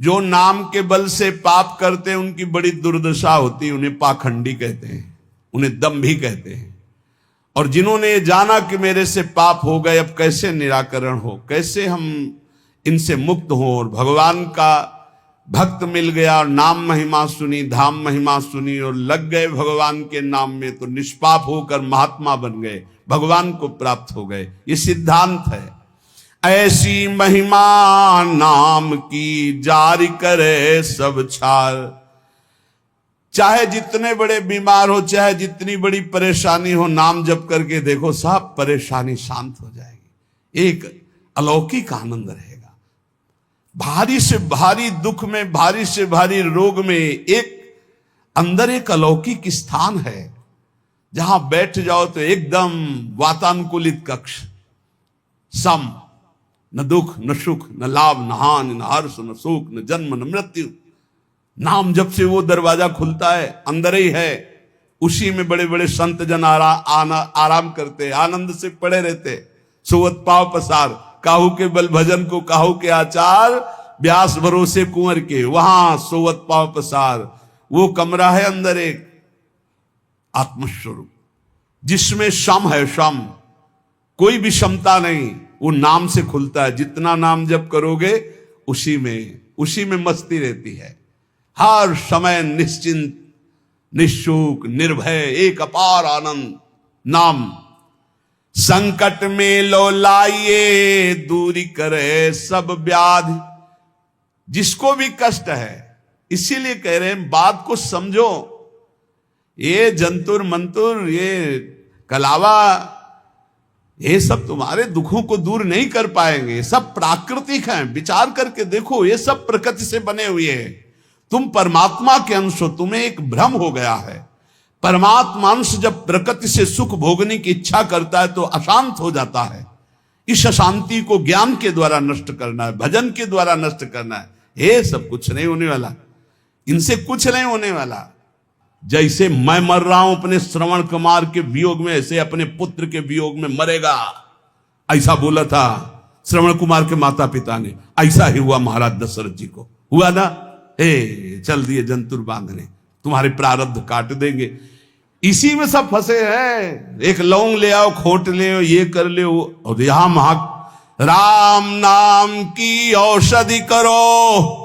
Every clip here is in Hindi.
जो नाम के बल से पाप करते हैं उनकी बड़ी दुर्दशा होती है, उन्हें पाखंडी कहते हैं, उन्हें दंभी कहते हैं। और जिन्होंने जाना कि मेरे से पाप हो गए, अब कैसे निराकरण हो, कैसे हम इनसे मुक्त हो, और भगवान का भक्त मिल गया और नाम महिमा सुनी, धाम महिमा सुनी और लग गए भगवान के नाम में, तो निष्पाप होकर महात्मा बन गए, भगवान को प्राप्त हो गए। ये सिद्धांत है। ऐसी महिमा नाम की जारी करे सब छार। चाहे जितने बड़े बीमार हो, चाहे जितनी बड़ी परेशानी हो, नाम जप करके देखो, सब परेशानी शांत हो जाएगी। एक अलौकिक आनंद रहेगा। भारी से भारी दुख में, भारी से भारी रोग में एक अंदर एक अलौकिक स्थान है, जहां बैठ जाओ तो एकदम वातानुकूलित कक्ष, सम, न दुख न सुख, न लाभ न हानि, न हर्ष न शोक, न जन्म न मृत्यु। नाम जब से वो दरवाजा खुलता है, अंदर ही है। उसी में बड़े बड़े संत जन आराम करते, आनंद से पड़े रहते। सोवत पाव पसार, काहू के बल भजन को काहू के आचार, व्यास भरोसे कुंवर के, वहां सोवत पाव पसार। वो कमरा है अंदर एक आत्मस्वरूप, जिसमें शम है, शम, कोई भी क्षमता नहीं, वो नाम से खुलता है। जितना नाम जप करोगे उसी में मस्ती रहती है। हर समय निश्चिंत, निशुक, निर्भय, एक अपार आनंद। नाम संकट में लो लाइए, दूरी करे सब व्याधि। जिसको भी कष्ट है, इसीलिए कह रहे हैं बात को समझो। ये जंतुर मंतुर, ये कलावा, ये सब तुम्हारे दुखों को दूर नहीं कर पाएंगे। ये सब प्राकृतिक हैं, विचार करके देखो, ये सब प्रकृति से बने हुए हैं। तुम परमात्मा के अंश हो, तुम्हें एक भ्रम हो गया है। परमात्मा अंश जब प्रकृति से सुख भोगने की इच्छा करता है तो अशांत हो जाता है। इस अशांति को ज्ञान के द्वारा नष्ट करना है, भजन के द्वारा नष्ट करना है। ये सब कुछ नहीं होने वाला, इनसे कुछ नहीं होने वाला। जैसे मैं मर रहा हूं अपने श्रवण कुमार के वियोग में, ऐसे अपने पुत्र के वियोग में मरेगा, ऐसा बोला था श्रवण कुमार के माता पिता ने। ऐसा ही हुआ महाराज दशरथ जी को, हुआ ना। चल दिए जंतुर बांधने, तुम्हारे प्रारब्ध काट देंगे। इसी में सब फंसे हैं। एक लौंग ले आओ, खोट ले आओ, ये कर ले, और यहां महा राम नाम की औषधि करो,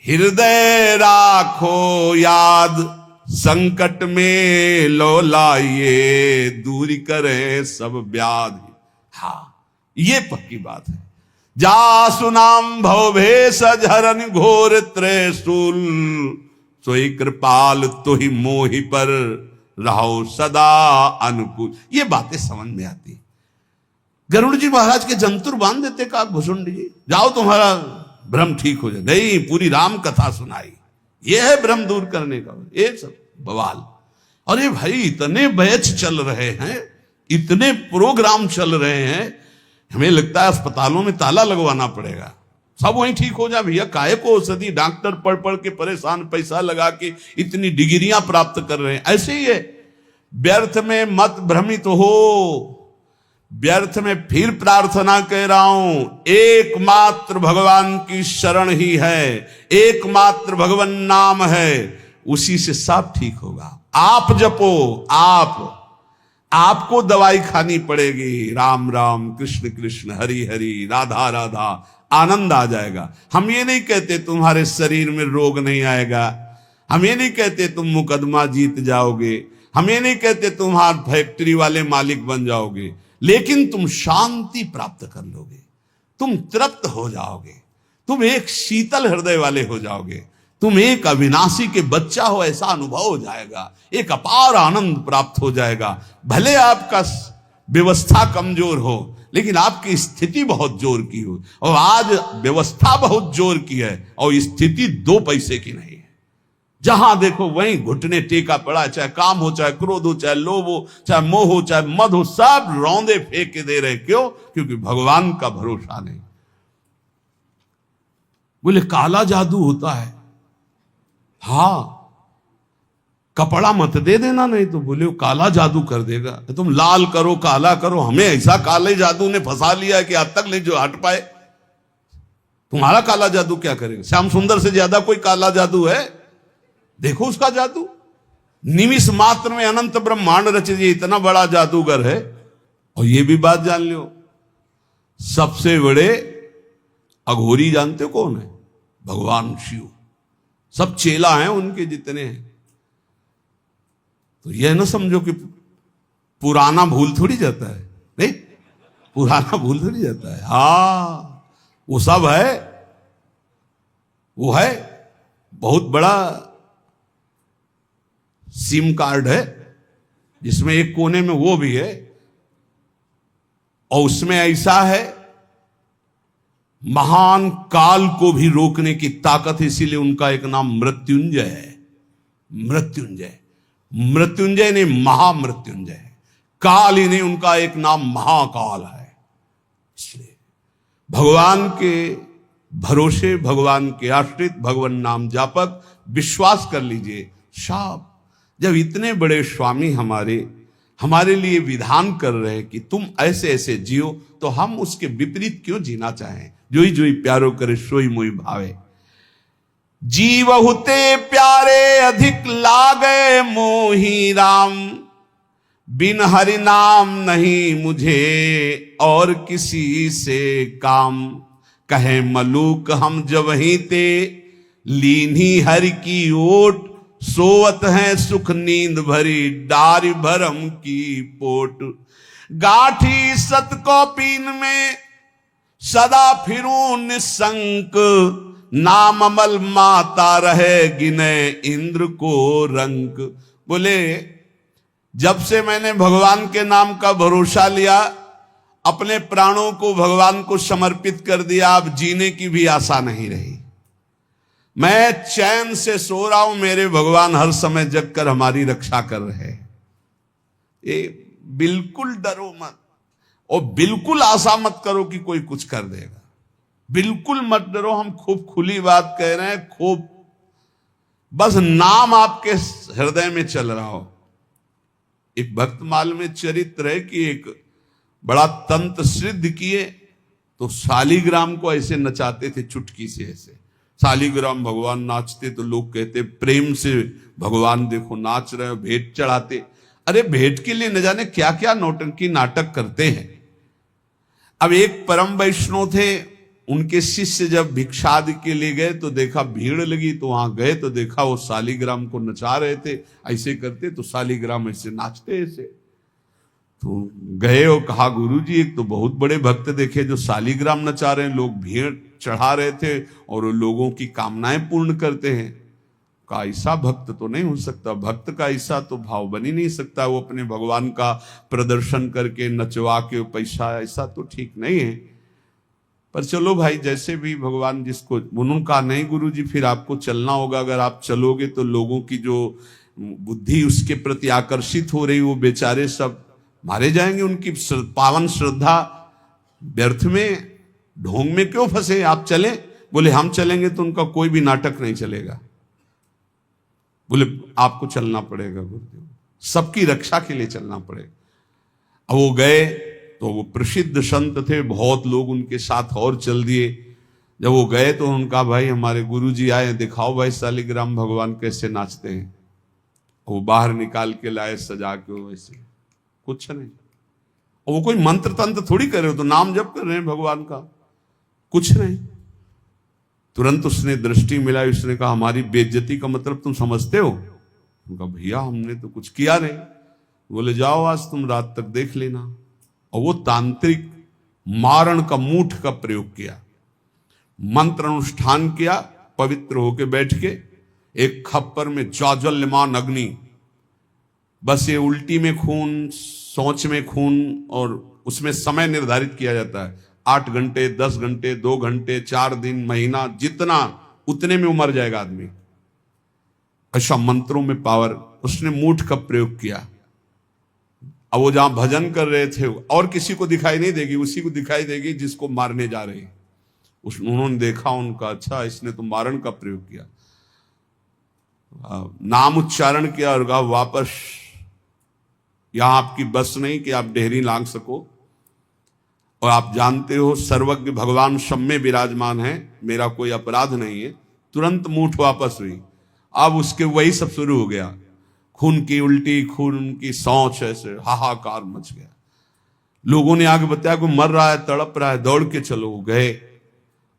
हृदय राखो याद, संकट में लो लाइए, दूरी करे सब व्याधि। हाँ, ये पक्की बात है। जा सुनाम भवभेष झरन घोर त्रिशूल, सोई कृपाल तो ही मोहि पर रहो सदा अनुकूल। ये बातें समझ में आती। गरुड़ जी महाराज के जंतुर बांध देते काकभूषुंड जी, जाओ तुम्हारा भ्रम ठीक हो जाए। नहीं, पूरी राम कथा सुनाई। ये है भ्रम दूर करने का, ये सब बवाल। अरे भाई, इतने बैच चल रहे हैं, इतने प्रोग्राम चल रहे हैं, हमें लगता है अस्पतालों में ताला लगवाना पड़ेगा, सब वहीं ठीक हो जाए। भैया काहे को औषधि, डॉक्टर पढ़ पढ़ के परेशान, पैसा लगा के इतनी डिग्रियां प्राप्त कर रहे हैं। ऐसे ही है, व्यर्थ में मत भ्रमित हो। व्यर्थ में फिर प्रार्थना कह रहा हूं, एकमात्र भगवान की शरण ही है, एकमात्र भगवान नाम है, उसी से सब ठीक होगा। आप जपो, आपको दवाई खानी पड़ेगी। राम राम, कृष्ण कृष्ण, हरि हरि, राधा राधा, आनंद आ जाएगा। हम ये नहीं कहते तुम्हारे शरीर में रोग नहीं आएगा, हम ये नहीं कहते तुम मुकदमा जीत जाओगे, हम ये नहीं कहते तुम्हारे फैक्ट्री वाले मालिक बन जाओगे, लेकिन तुम शांति प्राप्त कर लोगे, तुम तृप्त हो जाओगे, तुम एक शीतल हृदय वाले हो जाओगे, तुम एक अविनाशी के बच्चा हो ऐसा अनुभव हो जाएगा, एक अपार आनंद प्राप्त हो जाएगा। भले आपका व्यवस्था कमजोर हो, लेकिन आपकी स्थिति बहुत जोर की हो। और आज व्यवस्था बहुत जोर की है और स्थिति 2 पैसे की नहीं है। जहां देखो वहीं घुटने टेका पड़ा, चाहे काम हो, चाहे क्रोध हो, चाहे लोभ हो, चाहे मोह हो, चाहे मद हो, सब रौंदे फेंक के दे रहे। क्यों? क्योंकि भगवान का भरोसा नहीं। बोले काला जादू होता है, हाँ, कपड़ा मत दे देना, नहीं तो बोले वो काला जादू कर देगा। तुम लाल करो, काला करो, हमें ऐसा काले जादू ने फंसा लिया कि आज तक नहीं जो हट पाए। तुम्हारा काला जादू क्या करेगा? श्याम सुंदर से ज्यादा कोई काला जादू है? देखो उसका जादू, निमिष मात्र में अनंत ब्रह्मांड रच दिए, इतना बड़ा जादूगर है। और ये भी बात जान लो, सबसे बड़े अघोरी जानते हो कौन है? भगवान शिव। सब चेला हैं उनके जितने हैं। तो यह ना समझो कि पुराना भूल थोड़ी जाता है, नहीं, पुराना भूल थोड़ी जाता है। हाँ, वो सब है, वो है बहुत बड़ा सिम कार्ड है, जिसमें एक कोने में वो भी है, और उसमें ऐसा है महान काल को भी रोकने की ताकत, इसीलिए उनका एक नाम मृत्युंजय है। मृत्युंजय, मृत्युंजय नहीं महामृत्युंजय है। काल ही नहीं, उनका एक नाम महाकाल है। इसलिए भगवान के भरोसे, भगवान के आश्रित, भगवान नाम जापक, विश्वास कर लीजिए साहब, जब इतने बड़े स्वामी हमारे लिए विधान कर रहे हैं कि तुम ऐसे ऐसे जियो, तो हम उसके विपरीत क्यों जीना चाहें? जोई जोई प्यारो करे सोई मोई भावे। जीव हुते प्यारे अधिक लागे मोही राम, बिन हरि नाम नहीं मुझे और किसी से काम। कहे मलूक हम जब ही ते लीनी हरि की ओट, सोवत है सुख नींद भरी डारी भरम की पोट। गाठी सत को पीन में सदा फिरूं निसंक, नाम अमल माता रहे गिने इंद्र को रंक। बोले जब से मैंने भगवान के नाम का भरोसा लिया, अपने प्राणों को भगवान को समर्पित कर दिया, अब जीने की भी आशा नहीं रही। मैं चैन से सो रहा हूं, मेरे भगवान हर समय जग कर हमारी रक्षा कर रहे हैं। ये बिल्कुल डरो मत, और बिल्कुल आशा मत करो कि कोई कुछ कर देगा। बिल्कुल मत डरो, हम खूब खुली बात कह रहे हैं, खूब बस नाम आपके हृदय में चल रहा हो। एक भक्तमाल में चरित्र है कि एक बड़ा तंत्र सिद्ध किए, तो शालिग्राम को ऐसे नचाते थे चुटकी से, ऐसे शालिग्राम भगवान नाचते, तो लोग कहते प्रेम से भगवान देखो नाच रहे हो, भेंट चढ़ाते। अरे भेंट के लिए न जाने क्या क्या नौटंकी नाटक करते हैं। अब एक परम वैष्णव थे, उनके शिष्य जब भिक्षा आदि के लिए गए तो देखा भीड़ लगी, तो वहां गए तो देखा वो शालिग्राम को नचा रहे थे, ऐसे करते तो शालिग्राम ऐसे नाचते ऐसे। तो गए और कहा गुरुजी, एक तो बहुत बड़े भक्त देखे जो शालिग्राम नचा रहे हैं, लोग भीड़ चढ़ा रहे थे और लोगों की कामनाएं पूर्ण करते हैं। का ऐसा भक्त तो नहीं हो सकता, भक्त का ऐसा तो भाव बन ही नहीं सकता, वो अपने भगवान का प्रदर्शन करके नचवा के पैसा, ऐसा तो ठीक नहीं है। पर चलो भाई, जैसे भी भगवान जिसको, उन्होंने कहा नहीं गुरुजी, फिर आपको चलना होगा, अगर आप चलोगे तो लोगों की जो बुद्धि उसके प्रति आकर्षित हो रही, वो बेचारे सब मारे जाएंगे, उनकी पावन श्रद्धा व्यर्थ में ढोंग में क्यों फंसे, आप चलें। बोले हम चलेंगे तो उनका कोई भी नाटक नहीं चलेगा। बोले आपको चलना पड़ेगा गुरुदेव, सबकी रक्षा के लिए चलना पड़ेगा। अब वो गए तो वो प्रसिद्ध संत थे, बहुत लोग उनके साथ और चल दिए। जब वो गए तो उनका भाई हमारे गुरुजी आए, दिखाओ भाई शालिग्राम भगवान कैसे नाचते हैं। वो बाहर निकाल के लाए सजा के, वैसे कुछ नहीं, और वो कोई मंत्र तंत्र थोड़ी कर रहे हो, तो नाम जप कर रहे हैं भगवान का, कुछ नहीं। तुरंत उसने दृष्टि मिलाई, उसने कहा हमारी बेइज्जती का मतलब तुम समझते हो? उनका भैया हमने तो कुछ किया नहीं। बोले जाओ आज तुम रात तक देख लेना। और वो तांत्रिक मारण का मूठ का प्रयोग किया, मंत्र अनुष्ठान किया, पवित्र होके बैठ के एक खप्पर में ज्वाज्वल्यमान अग्नि, बस ये उल्टी में खून, सोच में खून, और उसमें समय निर्धारित किया जाता है 8 घंटे, 10 घंटे, 2 घंटे, 4 दिन, महीना, जितना उतने में मर जाएगा आदमी। ऐसा मंत्रों में पावर, उसने मूठ का प्रयोग किया। अब वो जहां भजन कर रहे थे, और किसी को दिखाई नहीं देगी, उसी को दिखाई देगी जिसको मारने जा रहे हैं। उन्होंने देखा उनका, अच्छा इसने तो मारण का प्रयोग किया, नाम उच्चारण किया और कहा वापस यहां आपकी बस नहीं कि आप डेहरी लांग सको। और आप जानते हो सर्वज्ञ भगवान सब में विराजमान है, मेरा कोई अपराध नहीं है। तुरंत मूठ वापस हुई। अब उसके वही सब शुरू हो गया, खून की उल्टी, खून की सौंच, ऐसे हाहाकार मच गया। लोगों ने आगे बताया कोई मर रहा है, तड़प रहा है, दौड़ के चलो। गए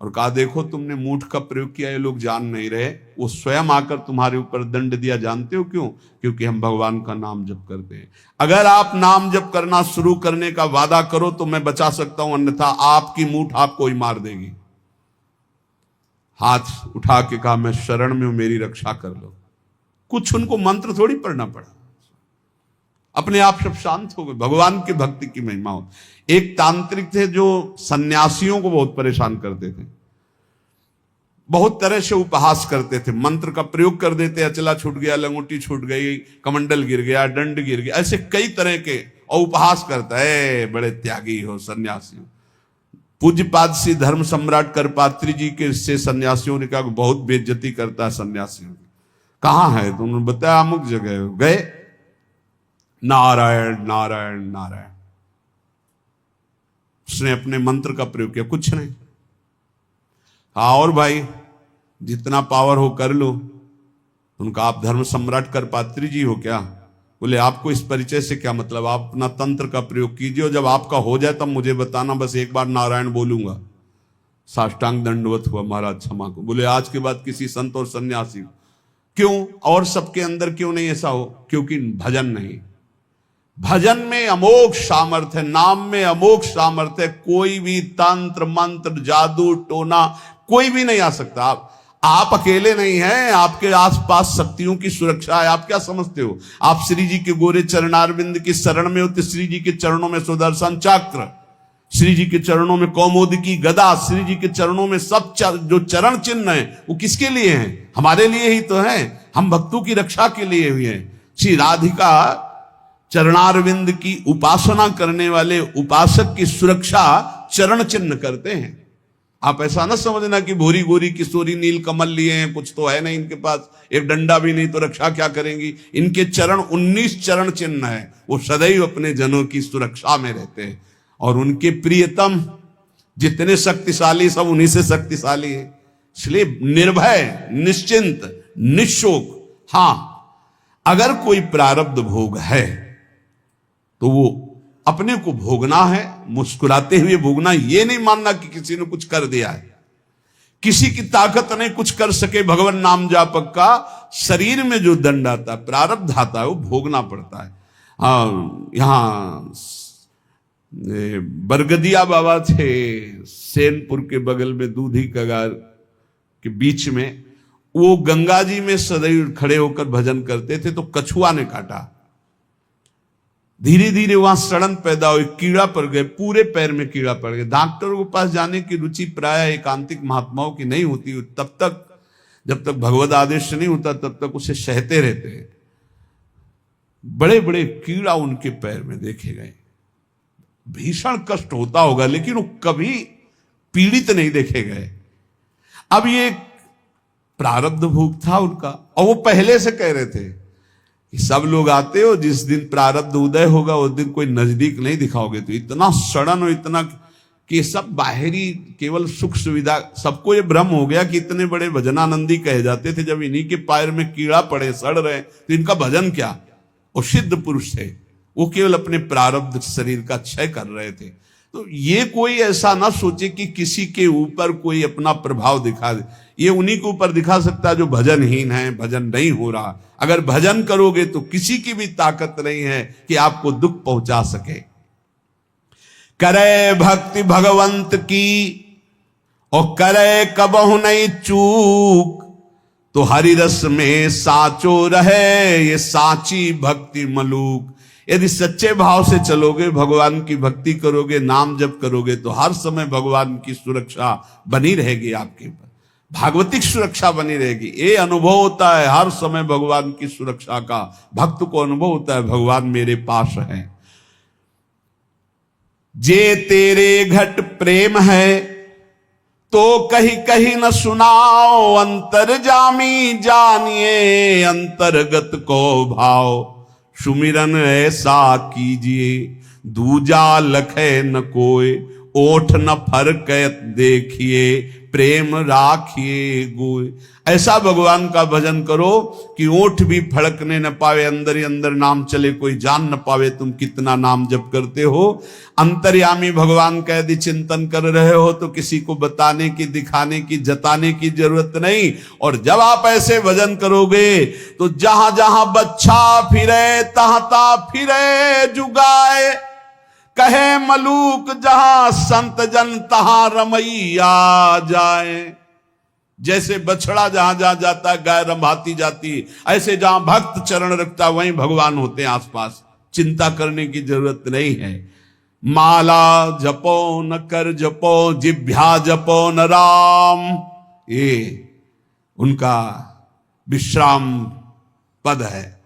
और कहा देखो तुमने मूठ का प्रयोग किया, ये लोग जान नहीं रहे। वो स्वयं आकर तुम्हारे ऊपर दंड दिया, जानते हो क्यों? क्योंकि हम भगवान का नाम जप करते हैं। अगर आप नाम जप करना शुरू करने का वादा करो तो मैं बचा सकता हूं, अन्यथा आपकी मूठ आपको ही मार देगी। हाथ उठा के कहा मैं शरण में हूं, मेरी रक्षा कर लो। कुछ उनको मंत्र थोड़ी पढ़ना पड़ा, अपने आप सब शांत हो गए। भगवान की भक्ति की महिमा हो। एक तांत्रिक थे जो सन्यासियों को बहुत परेशान करते थे, बहुत तरह से उपहास करते थे, मंत्र का प्रयोग कर देते, अचला छूट गया, लंगोटी छूट गई, कमंडल गिर गया, दंड गिर गया, ऐसे कई तरह के, और उपहास करता है बड़े त्यागी हो सन्यासी। पूज्यपाद श्री धर्म सम्राट करपात्री जी के से सन्यासियों ने कहा बहुत बेइज्जती करता है सन्यासियों की। कहां है? तो उन्होंने बताया अमुक जगह। गए, नारायण नारायण नारायण। उसने अपने मंत्र का प्रयोग किया, कुछ नहीं। हाँ और भाई जितना पावर हो कर लो। उनका आप धर्म सम्राट करपात्री जी हो क्या? बोले आपको इस परिचय से क्या मतलब, आप अपना तंत्र का प्रयोग कीजिए, जब आपका हो जाए तब मुझे बताना, बस एक बार नारायण बोलूंगा। साष्टांग दंडवत हुआ, महाराज क्षमा को। बोले आज के बाद किसी संत और सन्यासी, क्यों और सबके अंदर क्यों नहीं ऐसा हो? क्योंकि भजन नहीं। भजन में अमोघ सामर्थ्य है, नाम में अमोघ सामर्थ्य है। कोई भी तंत्र मंत्र जादू टोना कोई भी नहीं आ सकता। आप अकेले नहीं हैं, आपके आसपास शक्तियों की सुरक्षा है। आप क्या समझते हो? आप श्री जी के गोरे चरणारविंद की शरण में हो तो श्री जी के चरणों में सुदर्शन चक्र, श्री जी के चरणों में कौमुदी की गदा, श्री जी के चरणों में सब जो चरण चिन्ह है वो किसके लिए हैं? हमारे लिए ही तो हैं। हम भक्तों की रक्षा के लिए हुए हैं। श्री राधिका चरणारविंद की उपासना करने वाले उपासक की सुरक्षा चरण चिन्ह करते हैं। आप ऐसा ना समझना कि भूरी गोरी किशोरी नील कमल लिए हैं, कुछ तो है नहीं इनके पास, एक डंडा भी नहीं तो रक्षा क्या करेंगी। इनके चरण 19 चरण चिन्ह है, वो सदैव अपने जनों की सुरक्षा में रहते हैं। और उनके प्रियतम जितने शक्तिशाली सब उन्हीं से शक्तिशाली है। इसलिए निर्भय, निश्चिंत, निशोक। हां अगर कोई प्रारब्ध भोग है तो वो अपने को भोगना है, मुस्कुराते हुए भोगना। ये नहीं मानना कि किसी ने कुछ कर दिया है, किसी की ताकत नहीं कुछ कर सके। भगवान नाम जापक का शरीर में जो दंड आता है, प्रारब्ध आता है, वो भोगना पड़ता है। यहां बरगदिया बाबा थे सेनपुर के बगल में, दूधी कगार के बीच में। वो गंगा जी में सदैव खड़े होकर भजन करते थे, तो कछुआ ने काटा। धीरे धीरे वहां सड़न पैदा हुई, कीड़ा पड़ गए, पूरे पैर में कीड़ा पड़ गया। डॉक्टरों के पास जाने की रुचि प्राय एकांतिक महात्माओं की नहीं होती, तब तक जब तक भगवत आदेश नहीं होता तब तक उसे सहते रहते हैं। बड़े बड़े कीड़ा उनके पैर में देखे गए। भीषण कष्ट होता होगा, लेकिन वो कभी पीड़ित नहीं देखे गए। अब ये प्रारब्ध भोग था उनका, और वो पहले से कह रहे थे कि सब लोग आते हो, जिस दिन प्रारब्ध उदय होगा उस दिन कोई नजदीक नहीं दिखाओगे। तो इतना सड़न और इतना कि सब बाहरी केवल सुख सुविधा, सबको ये भ्रम हो गया कि इतने बड़े भजनानंदी कहे जाते थे, जब इन्हीं के पैर में कीड़ा पड़े, सड़ रहे, तो इनका भजन क्या। वो सिद्ध पुरुष थे, वो केवल अपने प्रारब्ध शरीर का क्षय कर रहे थे। तो ये कोई ऐसा ना सोचे कि किसी के ऊपर कोई अपना प्रभाव दिखा दे। ये उन्हीं के ऊपर दिखा सकता है जो भजनहीन है, भजन नहीं हो रहा। अगर भजन करोगे तो किसी की भी ताकत नहीं है कि आपको दुख पहुंचा सके। करे भक्ति भगवंत की और करे कबहु नहीं चूक, तो हरि रस में साचो रहे ये साची भक्ति मलूक। यदि सच्चे भाव से चलोगे, भगवान की भक्ति करोगे, नाम जप करोगे, तो हर समय भगवान की सुरक्षा बनी रहेगी, आपके ऊपर भागवतिक सुरक्षा बनी रहेगी। ये अनुभव होता है हर समय भगवान की सुरक्षा का। भक्त को अनुभव होता है भगवान मेरे पास है। जे तेरे घट प्रेम है तो कहीं कहीं न सुनाओ, अंतर्जामी जानिए अंतर्गत को भाव। सुमिरन ऐसा कीजिए दूजा लखे न कोय, ओठ न फरकत देखिए, प्रेम राखिए गोय। ऐसा भगवान का भजन करो कि ओठ भी फड़कने न पावे, अंदर ही अंदर नाम चले, कोई जान न पावे तुम कितना नाम जप करते हो। अंतर्यामी भगवान का यदि चिंतन कर रहे हो तो किसी को बताने की, दिखाने की, जताने की जरूरत नहीं। और जब आप ऐसे भजन करोगे तो जहां जहां बच्चा फिरे तहां तहां फिरे जुगाए, कहे मलूक जहां संत जन तहां रमैया जाए। जैसे बछड़ा जहां जहां जाता गाय रंभाती जाती, ऐसे जहां भक्त चरण रखता वहीं भगवान होते हैं आसपास। चिंता करने की जरूरत नहीं है। माला जपो न कर जपो, जिभ्या जपो न राम, ये उनका विश्राम पद है,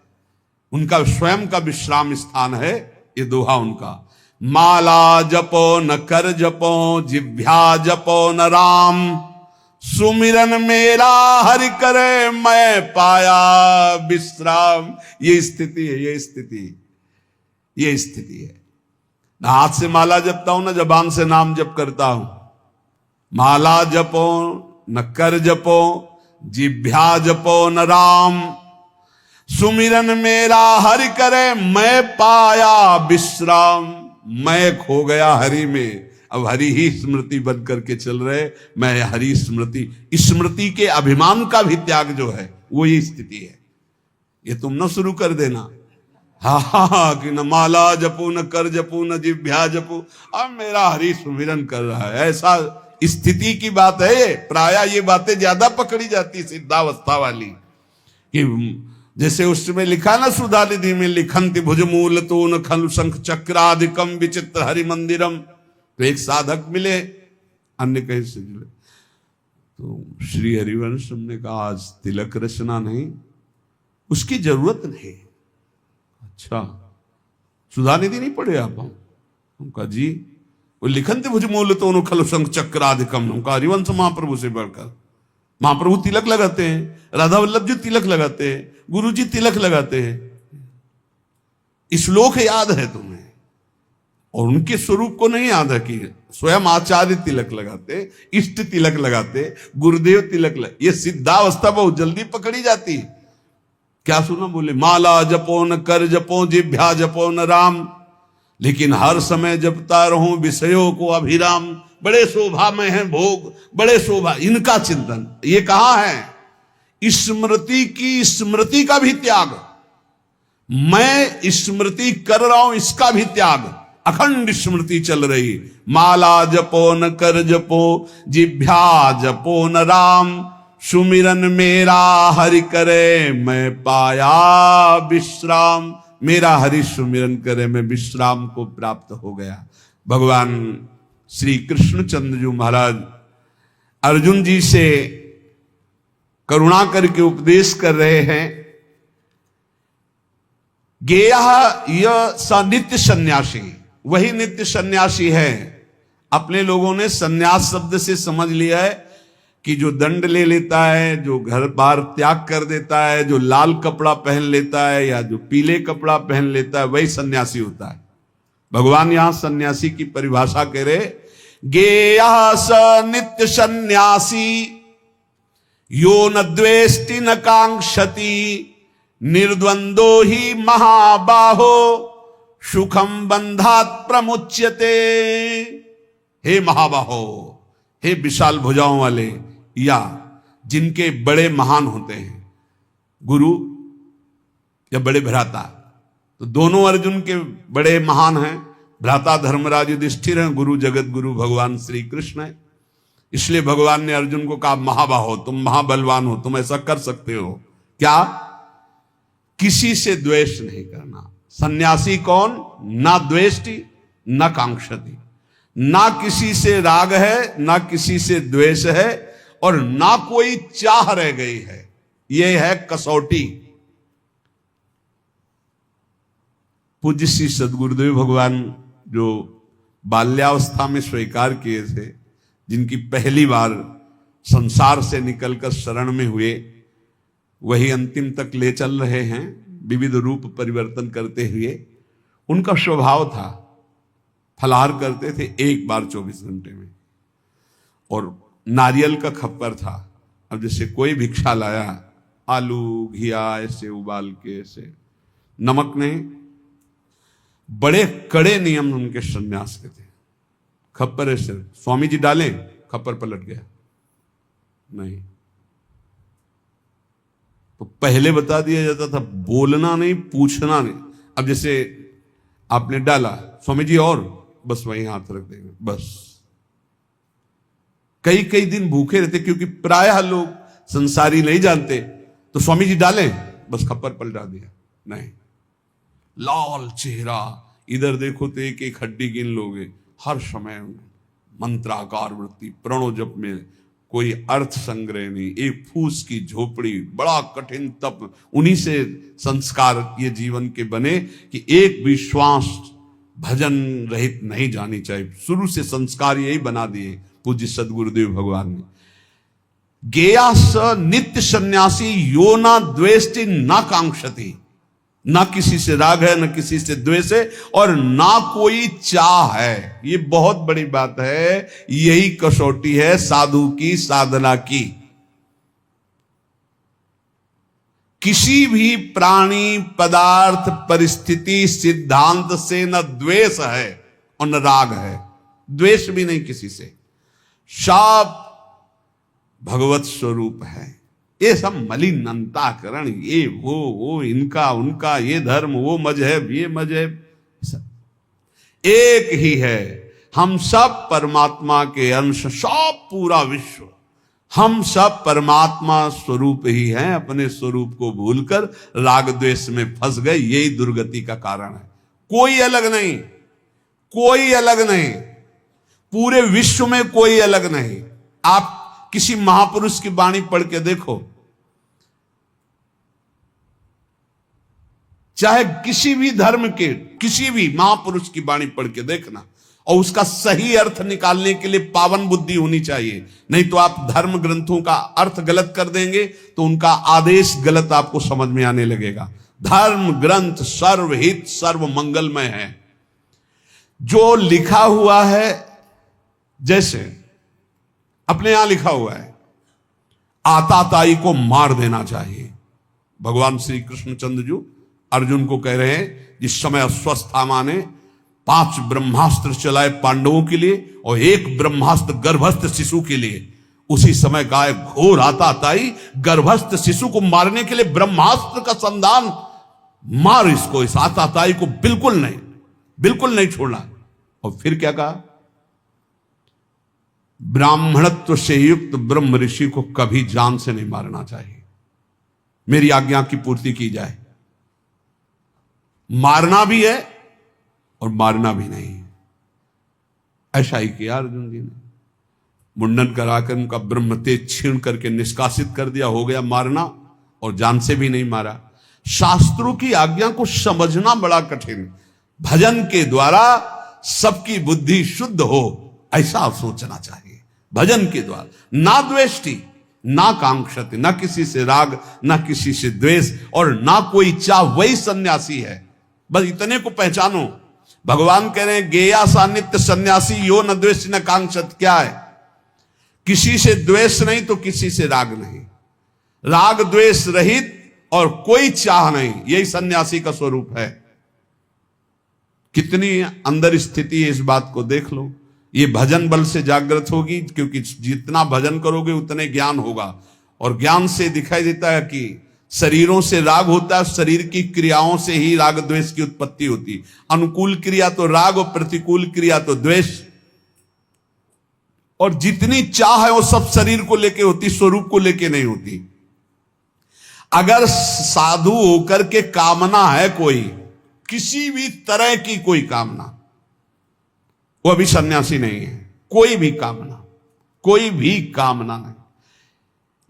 उनका स्वयं का विश्राम स्थान है ये दोहा उनका। माला जपो न कर जपो, जिभ्या जपो न राम, सुमिरन मेरा हरि करे मैं पाया विश्राम। ये स्थिति है, ये स्थिति, ये स्थिति है। ना हाथ से माला जपता हूं, ना जबान से नाम जप करता हूं। माला जपो न कर जपो, जिभ्या जपो न राम, सुमिरन मेरा हरि करे मैं पाया विश्राम। मैं खो गया हरि में, अब हरि ही स्मृति बन करके चल रहे, मैं हरि स्मृति। स्मृति के अभिमान का भी त्याग जो है वो ये स्थिति है। ये तुम न शुरू कर देना हा कि न माला जपू न कर जपू न जिभ्या जपू, अब मेरा हरि सुमिरन कर रहा है, ऐसा स्थिति की बात है। प्राय ये बातें ज्यादा पकड़ी जाती सिद्धावस्था वाली, कि जैसे उसमें लिखा ना सुधा निधि में, लिखंति भुजमूल तो न खलु शंख चक्रादिकम विचित्र हरि मंदिरम। तो एक साधक मिले, अन्य कहीं से जुड़े, तो श्री हरिवंश ने कहा आज तिलक रचना नहीं, उसकी जरूरत नहीं। अच्छा सुधा निधि नहीं पढ़े आप? हम कहा जी, वो लिखंति भुजमूल तो न खलु शंख चक्रादिकम। उनका हरिवंश महाप्रभु से बढ़कर, महाप्रभु तिलक लगाते हैं, राधा वल्लभ जी तिलक लगाते हैं, गुरु जी तिलक लगाते हैं। श्लोक याद है तुम्हें, और उनके स्वरूप को नहीं याद है कि स्वयं आचार्य तिलक लगाते, इष्ट तिलक लगाते, गुरुदेव तिलक ये सिद्धावस्था बहुत जल्दी पकड़ी जाती है। क्या सुना? बोले माला जपो न कर जपो, जिभ्या जपो न राम, लेकिन हर समय जपता रहूं विषयों को अभिराम। बड़े शोभा में है भोग, बड़े शोभा, इनका चिंतन। ये कहा है स्मृति की, स्मृति का भी त्याग, मैं स्मृति कर रहा हूं इसका भी त्याग। अखंड स्मृति चल रही, माला जपो न कर जपो, जिभ्या जपो न राम, सुमिरन मेरा हरि करे मैं पाया विश्राम। मेरा हरि सुमिरन करे मैं विश्राम को प्राप्त हो गया। भगवान श्री कृष्णचंद्र जी महाराज अर्जुन जी से करुणा करके उपदेश कर रहे हैं। गेयः यह स नित्य सन्यासी, वही नित्य सन्यासी है। अपने लोगों ने सन्यास शब्द से समझ लिया है कि जो दंड ले लेता है, जो घर बार त्याग कर देता है, जो लाल कपड़ा पहन लेता है या जो पीले कपड़ा पहन लेता है, वही सन्यासी होता है। भगवान यहां सन्यासी की परिभाषा कह रहे, गेयः स नित्य सन्यासी, यो न द्वेष्टि न कांक्षति, निर्द्वंदो ही महाबाहो, सुखम बंधात प्रमुच्यते। हे महाबाहो, हे विशाल भुजाओं वाले, या जिनके बड़े महान होते हैं, गुरु या बड़े भ्राता। तो दोनों अर्जुन के बड़े महान हैं। भ्राता धर्मराज युधिष्ठिर हैं, गुरु जगत गुरु भगवान श्री कृष्ण है। इसलिए भगवान ने अर्जुन को कहा महाबाहो, तुम महाबलवान हो, तुम ऐसा कर सकते हो। क्या? किसी से द्वेष नहीं करना। सन्यासी कौन? ना द्वेष्टि न कांक्षति, ना किसी से राग है, ना किसी से द्वेष है, और ना कोई चाह रह गई है। यह है कसौटी। पूज्य श्री सद्गुरुदेव भगवान जो बाल्यावस्था में स्वीकार किए थे, जिनकी पहली बार संसार से निकलकर शरण में हुए, वही अंतिम तक ले चल रहे हैं, विविध रूप परिवर्तन करते हुए। उनका स्वभाव था फलाहार करते थे एक बार 24 घंटे में, और नारियल का खप्पर था। अब जैसे कोई भिक्षा लाया, आलू घिया ऐसे उबाल के, ऐसे नमक नहीं, बड़े कड़े नियम उनके सन्यास के थे। खप्पर ऐसे स्वामी जी डालें, खप्पर पलट गया नहीं। तो पहले बता दिया जाता था बोलना नहीं, पूछना नहीं। अब जैसे आपने डाला, स्वामी जी और, बस वहीं हाथ रख देंगे बस। कई कई दिन भूखे रहते, क्योंकि प्रायः लोग संसारी नहीं जानते, तो स्वामी जी डालें, बस खप्पर पलटा दिया नहीं। लाल चेहरा, इधर देखो तो एक एक हड्डी गिन लोगे, हर समय मंत्राकार वृत्ति, प्रणो जप में कोई अर्थ संग्रह नहीं, एक फूस की झोपड़ी, बड़ा कठिन तप। उन्हीं से संस्कार ये जीवन के बने कि एक भी श्वास भजन रहित नहीं जानी चाहिए। शुरू से संस्कार यही बना दिए पूज्य सदगुरुदेव भगवान ने। गेया स नित्य सन्यासी यो ना द्वेष्टि ना कांक्षति, ना किसी से राग है, ना किसी से द्वेष है, और ना कोई चाह है। ये बहुत बड़ी बात है, यही कसौटी है साधु की साधना की। किसी भी प्राणी, पदार्थ, परिस्थिति, सिद्धांत से न द्वेष है और न राग है, द्वेष भी नहीं किसी से। सब भगवत स्वरूप है। ये सब मलिन अंताकरण, ये वो इनका उनका, ये धर्म वो मजहब ये मजहब, सब एक ही है। हम सब परमात्मा के अंश, सब पूरा विश्व, हम सब परमात्मा स्वरूप ही हैं। अपने स्वरूप को भूलकर राग द्वेष में फंस गए, यही दुर्गति का कारण है। कोई अलग नहीं, कोई अलग नहीं, पूरे विश्व में कोई अलग नहीं। आप किसी महापुरुष की वाणी पढ़ के देखो, चाहे किसी भी धर्म के किसी भी महापुरुष की वाणी पढ़ के देखना, और उसका सही अर्थ निकालने के लिए पावन बुद्धि होनी चाहिए। नहीं तो आप धर्म ग्रंथों का अर्थ गलत कर देंगे तो उनका आदेश गलत आपको समझ में आने लगेगा। धर्म ग्रंथ सर्वहित सर्व मंगलमय है। जो लिखा हुआ है, जैसे अपने यहां लिखा हुआ है, आताताई को मार देना चाहिए। भगवान श्री कृष्णचंद्र जी अर्जुन को कह रहे हैं, जिस समय अश्वत्थामा ने 5 ब्रह्मास्त्र चलाए पांडवों के लिए और 1 ब्रह्मास्त्र गर्भस्थ शिशु के लिए, उसी समय कहा घोर आताताई गर्भस्थ शिशु को मारने के लिए ब्रह्मास्त्र का संधान, मार इसको, इस आताताई को बिल्कुल नहीं छोड़ना। और फिर क्या कहा, ब्राह्मणत्व से युक्त ब्रह्म ऋषि को कभी जान से नहीं मारना चाहिए, मेरी आज्ञा की पूर्ति की जाए। मारना भी है और मारना भी नहीं। ऐसा ही किया अर्जुन जी ने, मुंडन कराकर उनका ब्रह्म तेज छीन करके निष्कासित कर दिया, हो गया मारना, और जान से भी नहीं मारा। शास्त्रों की आज्ञा को समझना बड़ा कठिन। भजन के द्वारा सबकी बुद्धि शुद्ध हो, ऐसा सोचना चाहिए। भजन के द्वारा ना द्वेष्टि ना कांक्षति, ना किसी से राग ना किसी से द्वेष, और ना कोई चाह, वही सन्यासी है। बस इतने को पहचानो। भगवान कह रहे हैं गेया सा नित्य सन्यासी यो न द्वेष न कांक्षत। क्या है, किसी से द्वेष नहीं तो किसी से राग नहीं, राग द्वेष रहित और कोई चाह नहीं, यही सन्यासी का स्वरूप है। कितनी अंदर स्थिति है, इस बात को देख लो। ये भजन बल से जागृत होगी, क्योंकि जितना भजन करोगे उतने ज्ञान होगा, और ज्ञान से दिखाई देता है कि शरीरों से राग होता है, शरीर की क्रियाओं से ही राग द्वेष की उत्पत्ति होती। अनुकूल क्रिया तो राग और प्रतिकूल क्रिया तो द्वेष। और जितनी चाह है वो सब शरीर को लेके होती, स्वरूप को लेके नहीं होती। अगर साधु होकर के कामना है कोई, किसी भी तरह की कोई कामना, वो अभी सन्यासी नहीं है। कोई भी कामना नहीं।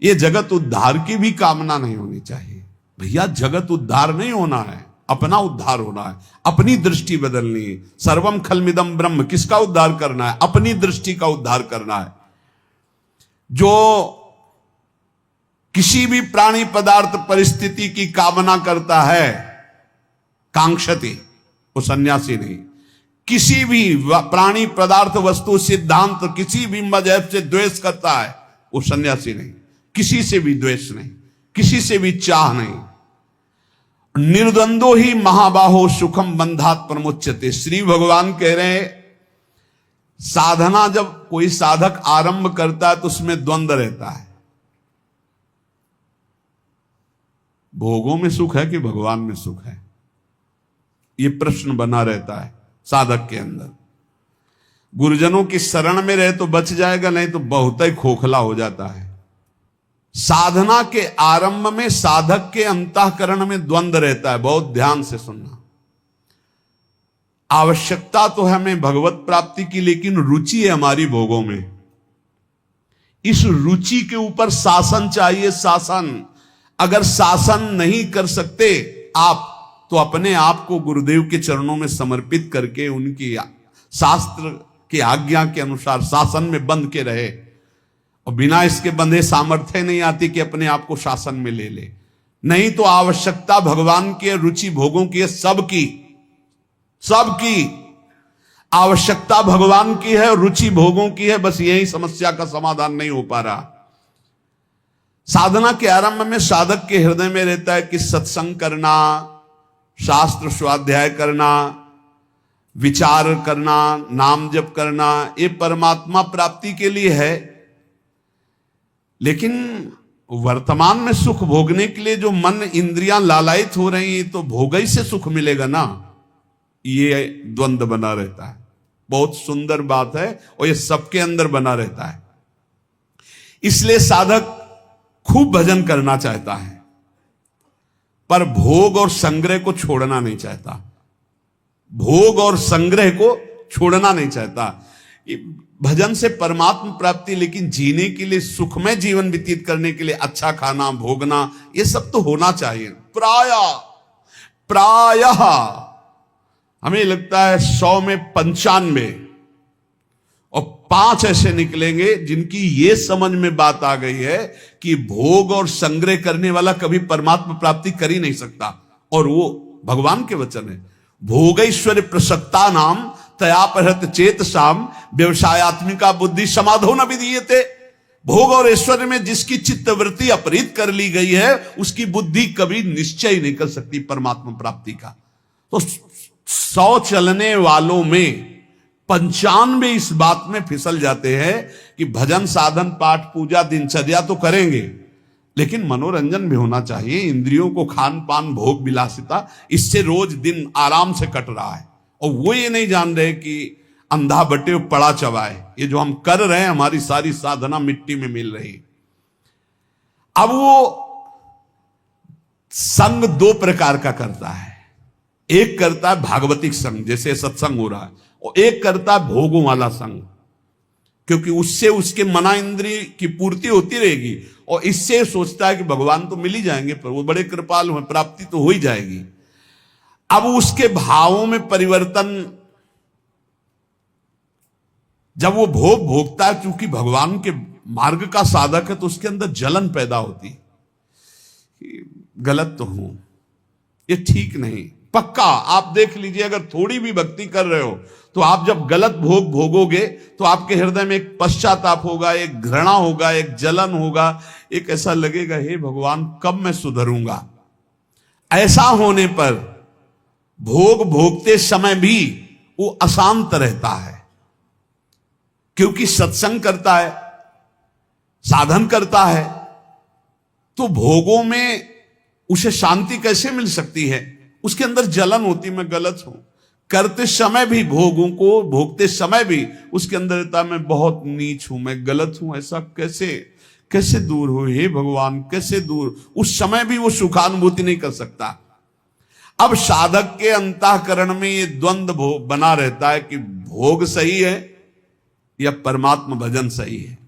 ये जगत उद्धार की भी कामना नहीं होनी चाहिए। भैया जगत उद्धार नहीं होना है, अपना उद्धार होना है, अपनी दृष्टि बदलनी है। सर्वम खलमिदम ब्रह्म, किसका उद्धार करना है? अपनी दृष्टि का उद्धार करना है। जो किसी भी प्राणी पदार्थ परिस्थिति की कामना करता है, कांक्षति, वो सन्यासी नहीं। किसी भी प्राणी, पदार्थ, वस्तु, सिद्धांत, किसी भी मजहब से द्वेष करता है वो सन्यासी नहीं। किसी से भी द्वेष नहीं, किसी से भी चाह नहीं। निर्द्वंदो ही महाबाहो सुखम बंधात प्रमुच्यते। श्री भगवान कह रहे हैं साधना जब कोई साधक आरंभ करता है तो उसमें द्वंद्व रहता है। भोगों में सुख है कि भगवान में सुख है, यह प्रश्न बना रहता है साधक के अंदर। गुरुजनों की शरण में रहे तो बच जाएगा, नहीं तो बहुत ही खोखला हो जाता है। साधना के आरंभ में साधक के अंतःकरण में द्वंद्व रहता है। बहुत ध्यान से सुनना। आवश्यकता तो है हमें भगवत प्राप्ति की, लेकिन रुचि है हमारी भोगों में। इस रुचि के ऊपर शासन चाहिए, शासन। अगर शासन नहीं कर सकते आप, तो अपने आप को गुरुदेव के चरणों में समर्पित करके उनकी शास्त्र की आज्ञा के अनुसार शासन में बंध के रहे। और बिना इसके बंधे सामर्थ्य नहीं आती कि अपने आप को शासन में ले ले। नहीं तो आवश्यकता भगवान की, रुचि भोगों की है, सबकी आवश्यकता भगवान की है, रुचि भोगों की है। बस यही समस्या का समाधान नहीं हो पा रहा। साधना के आरंभ में साधक के हृदय में रहता है कि सत्संग करना, शास्त्र स्वाध्याय करना, विचार करना, नाम जप करना, ये परमात्मा प्राप्ति के लिए है। लेकिन वर्तमान में सुख भोगने के लिए जो मन इंद्रियां लालायित हो रही हैं, तो भोगई से सुख मिलेगा ना, ये द्वंद्व बना रहता है। बहुत सुंदर बात है और ये सबके अंदर बना रहता है। इसलिए साधक खूब भजन करना चाहता है, पर भोग और संग्रह को छोड़ना नहीं चाहता। भोग और संग्रह को छोड़ना नहीं चाहता। भजन से परमात्मा प्राप्ति, लेकिन जीने के लिए, सुखमय जीवन व्यतीत करने के लिए अच्छा खाना, भोगना, ये सब तो होना चाहिए। प्रायः हमें लगता है 100 में 95 और 5 ऐसे निकलेंगे जिनकी ये समझ में बात आ गई है कि भोग और संग्रह करने वाला कभी परमात्मा प्राप्ति कर ही नहीं सकता। और वो भगवान के वचन है, भोगैश्वर्य प्रसक्ता नाम तयापहृत चेतसाम व्यवसायत्मिका बुद्धि समाधो न विधीयते। भोग और ऐश्वर्य में जिसकी चित्तवृत्ति अपहृत कर ली गई है, उसकी बुद्धि कभी निश्चय नहीं कर सकती परमात्मा प्राप्ति का। तो 100 चलने वालों में 95 इस बात में फिसल जाते हैं कि भजन, साधन, पाठ, पूजा, दिनचर्या तो करेंगे, लेकिन मनोरंजन भी होना चाहिए। इंद्रियों को खान पान, भोग विलासिता, इससे रोज दिन आराम से कट रहा है। और वो ये नहीं जान रहे कि अंधा बटे पड़ा चबाए। ये जो हम कर रहे हैं, हमारी सारी साधना मिट्टी में मिल रही। अब वो संग 2 प्रकार का करता है। एक करता है भागवतिक संग, जैसे सत्संग हो रहा है, और एक करता है भोगों वाला संग, क्योंकि उससे उसके मना इंद्रिय की पूर्ति होती रहेगी। और इससे सोचता है कि भगवान तो मिल ही जाएंगे, पर वो बड़े कृपालु हैं, प्राप्ति तो हो ही जाएगी। अब उसके भावों में परिवर्तन, जब वो भोग भोगता है, क्योंकि भगवान के मार्ग का साधक है, तो उसके अंदर जलन पैदा होती है। गलत तो हूं, ये ठीक नहीं। पक्का आप देख लीजिए, अगर थोड़ी भी भक्ति कर रहे हो, तो आप जब गलत भोग भोगोगे तो आपके हृदय में एक पश्चाताप होगा, एक घृणा होगा, एक जलन होगा, एक ऐसा लगेगा, हे भगवान कब मैं सुधरूंगा। ऐसा होने पर भोग भोगते समय भी वो अशांत रहता है, क्योंकि सत्संग करता है, साधन करता है, तो भोगों में उसे शांति कैसे मिल सकती है। उसके अंदर जलन होती, मैं गलत हूं। करते समय भी, भोगों को भोगते समय भी उसके अंदर रहता, मैं बहुत नीच हूं, मैं गलत हूं। ऐसा कैसे दूर हो, हे भगवान कैसे दूर। उस समय भी वो सुखानुभूति नहीं कर सकता। अब साधक के अंतःकरण में ये द्वंद्व बना रहता है कि भोग सही है या परमात्मा भजन सही है।